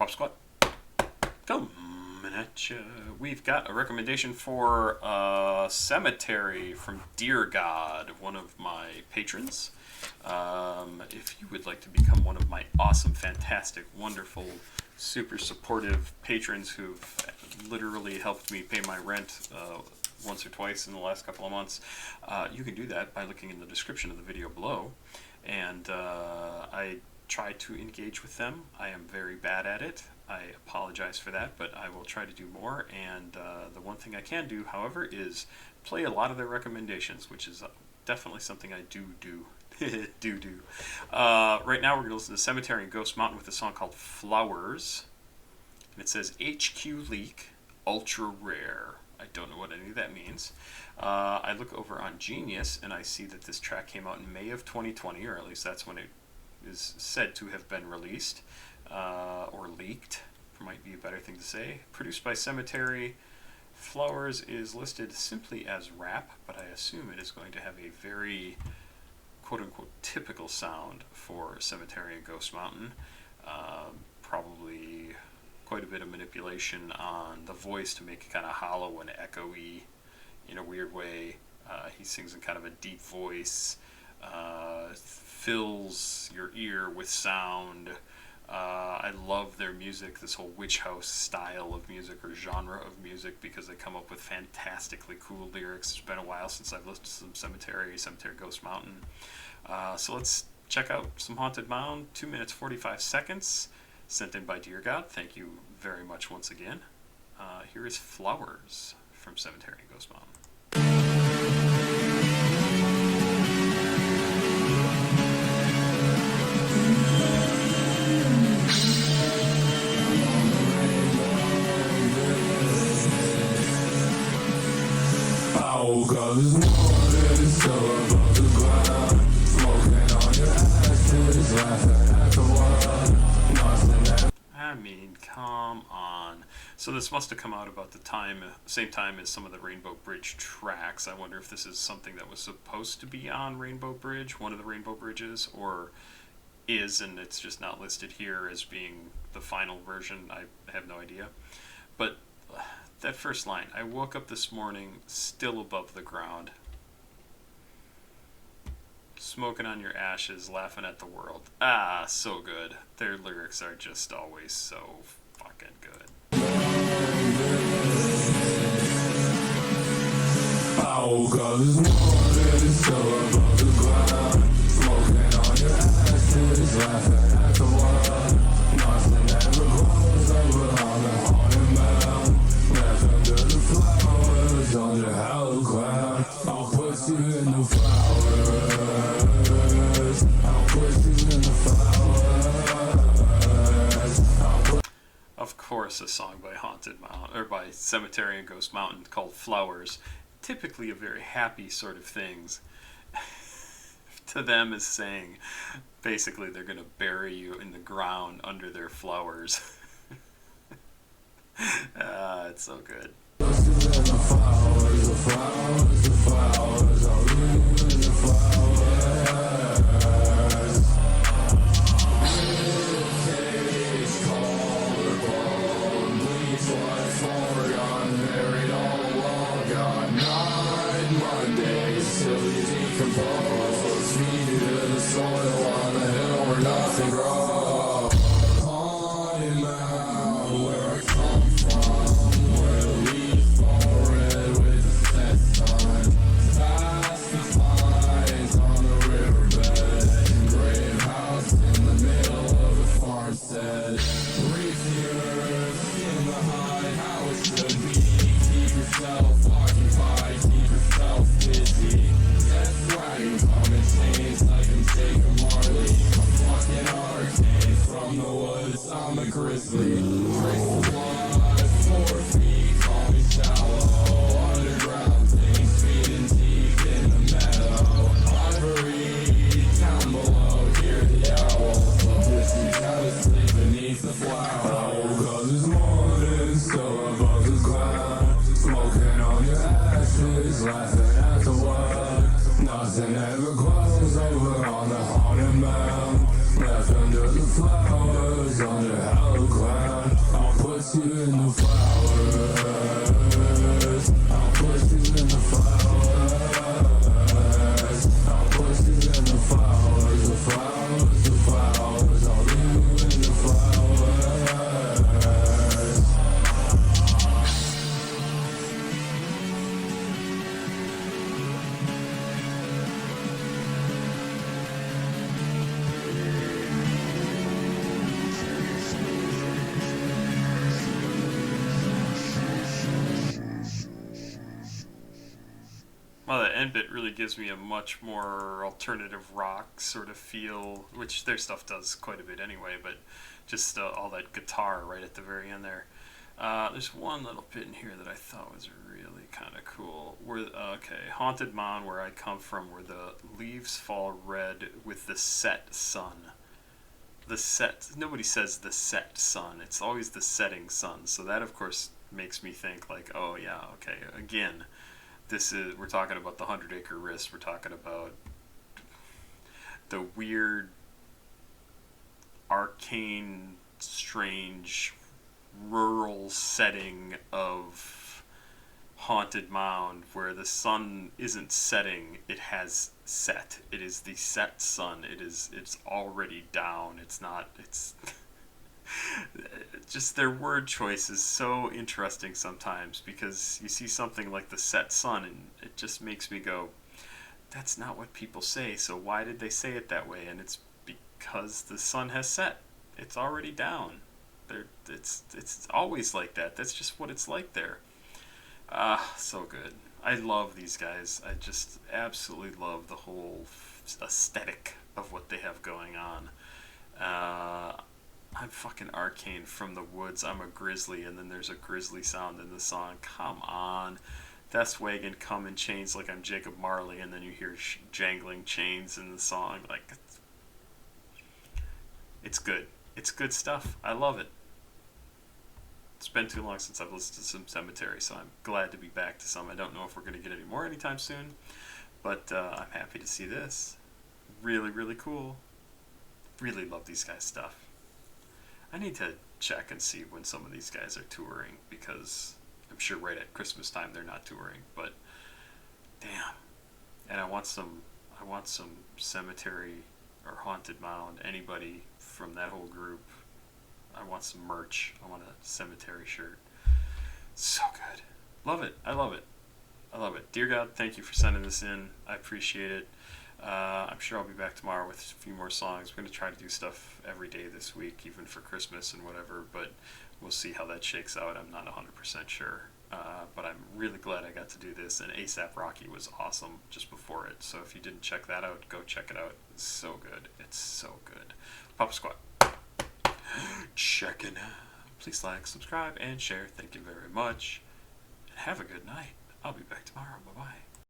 Papasquatjon coming at you. We've got a recommendation for Cemetery from Dear God, one of my patrons. If you would like to become one of my awesome, fantastic, wonderful, super supportive patrons who've literally helped me pay my rent once or twice in the last couple of months, you can do that by looking in the description of the video below. And I try to engage with them. I am very bad at it. I apologize for that, but I will try to do more. And the one thing I can do, however, is play a lot of their recommendations, which is definitely something I do. Right now we're going to listen to Cemetery and Ghost Mountain with a song called Flowers. And it says HQ Leak, Ultra Rare. I don't know what any of that means. I look over on Genius and I see that this track came out in May of 2020, or at least that's when it is said to have been released, or leaked, might be a better thing to say. Produced by Cemetery. Flowers is listed simply as rap, but I assume it is going to have a very quote-unquote typical sound for Cemetery and Ghost Mountain. Probably quite a bit of manipulation on the voice to make it kind of hollow and echoey in a weird way. He sings in kind of a deep voice, fills your ear with sound. I love their music, this whole witch house style of music or genre of music, because they come up with fantastically cool lyrics. It's been a while since I've listened to some Cemetery Ghost Mountain. So let's check out some Haunted Mound, 2 minutes 45 seconds, sent in by Dear God. Thank you very much once again. Here is Flowers from Cemetery Ghost Mountain. Cause morning still above the ground, smoking on your ashes, laughing at the world. I mean, come on. So this must have come out about the same time as some of the Rainbow Bridge tracks. I wonder if this is something that was supposed to be on Rainbow Bridge, one of the Rainbow Bridges, or is, and it's just not listed here as being the final version. I have no idea. But that first line, I woke up this morning still above the ground, smoking on your ashes, laughing at the world. Ah, so good. Their lyrics are just always so fucking good. I woke up this morning still above the ground, smoking on your ashes, laughing at the world. Nothing ever grows over on the haunted mound. Under the flowers, under hell cloud, I'll put you in the flowers. I'll put you in the flowers. Of course, a song by by Cemetery and Ghost Mountain called Flowers. Typically a very happy sort of things. To them is saying, basically, they're going to bury you in the ground under their flowers. It's so good. Laughing at the world, nothing ever grows over on the haunted mound. Left under the flowers, under hell cloud. Oh, the end bit really gives me a much more alternative rock sort of feel, which their stuff does quite a bit anyway, but just all that guitar right at the very end there. There's one little bit in here that I thought was really kind of cool. Okay, Haunted Mound, where I come from, where the leaves fall red with the set sun. The set, nobody says the set sun, it's always the setting sun. So that, of course, makes me think, like, oh yeah, okay, again, we're talking about the 100 Acre Wrist, we're talking about the weird, arcane, strange, rural setting of Haunted Mound, where the sun isn't setting, it has set. It is the set sun. It's already down. It's just their word choice is so interesting sometimes, because you see something like the set sun and it just makes me go, that's not what people say, so why did they say it that way? And it's because the sun has set. It's already down. It's always like that. That's just what it's like there. So good. I love these guys. I just absolutely love the whole aesthetic of what they have going on. I'm fucking Arcane from the woods. I'm a grizzly, and then there's a grizzly sound in the song. Come on. That's Wagon come in chains like I'm Jacob Marley, and then you hear jangling chains in the song. Like, it's good. It's good stuff. I love it. It's been too long since I've listened to some Cemetery, so I'm glad to be back to some. I don't know if we're going to get any more anytime soon, but I'm happy to see this. Really, really cool. Really love these guys' stuff. I need to check and see when some of these guys are touring, because I'm sure right at Christmas time they're not touring, but damn. And I want some Cemetery or Haunted Mound, anybody from that whole group. I want some merch. I want a Cemetery shirt. So good. Love it. I love it. I love it. Dear God, thank you for sending this in. I appreciate it. I'm sure I'll be back tomorrow with a few more songs. I'm going to try to do stuff every day this week, even for Christmas and whatever, but we'll see how that shakes out. I'm not 100% sure. But I'm really glad I got to do this, and ASAP Rocky was awesome just before it. So if you didn't check that out, go check it out. It's so good. It's so good. Papa Squat. Checking out. Please like, subscribe, and share. Thank you very much. And have a good night. I'll be back tomorrow. Bye-bye.